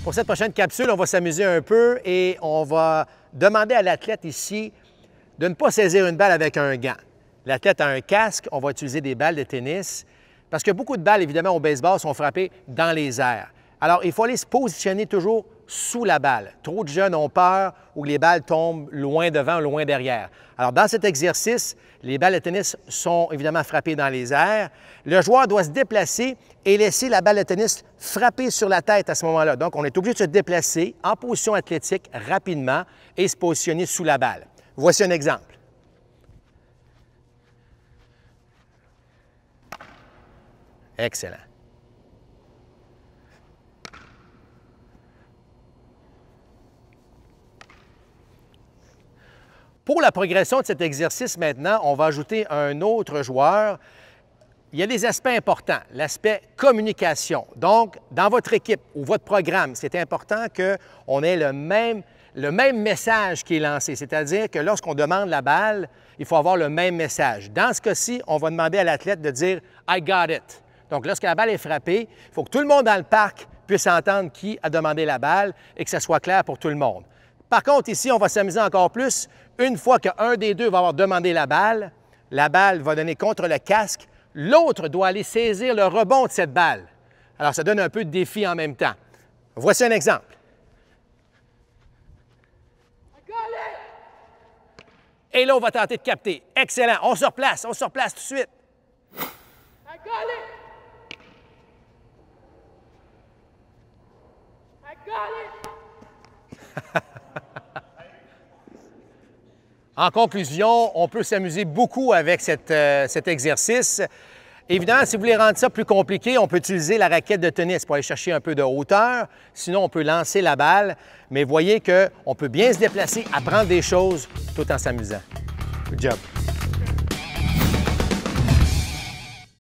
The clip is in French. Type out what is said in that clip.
Pour cette prochaine capsule, on va s'amuser un peu et on va demander à l'athlète ici de ne pas saisir une balle avec un gant. L'athlète a un casque, on va utiliser des balles de tennis parce que beaucoup de balles, évidemment, au baseball sont frappées dans les airs. Alors, il faut aller se positionner toujours sous la balle. Trop de jeunes ont peur ou les balles tombent loin devant ou loin derrière. Alors, dans cet exercice, les balles de tennis sont évidemment frappées dans les airs. Le joueur doit se déplacer et laisser la balle de tennis frapper sur la tête à ce moment-là. Donc, on est obligé de se déplacer en position athlétique rapidement et se positionner sous la balle. Voici un exemple. Excellent. Pour la progression de cet exercice maintenant, on va ajouter un autre joueur. Il y a des aspects importants. L'aspect communication. Donc, dans votre équipe ou votre programme, c'est important qu'on ait le même message qui est lancé. C'est-à-dire que lorsqu'on demande la balle, il faut avoir le même message. Dans ce cas-ci, on va demander à l'athlète de dire « I got it ». Donc, lorsque la balle est frappée, il faut que tout le monde dans le parc puisse entendre qui a demandé la balle et que ça soit clair pour tout le monde. Par contre, ici, on va s'amuser encore plus. Une fois qu'un des deux va avoir demandé la balle va donner contre le casque. L'autre doit aller saisir le rebond de cette balle. Alors, ça donne un peu de défi en même temps. Voici un exemple. Et là, on va tenter de capter. Excellent. On se replace tout de suite. En conclusion, on peut s'amuser beaucoup avec cet exercice. Évidemment, si vous voulez rendre ça plus compliqué, on peut utiliser la raquette de tennis pour aller chercher un peu de hauteur. Sinon, on peut lancer la balle. Mais voyez qu'on peut bien se déplacer, apprendre des choses tout en s'amusant. Good job.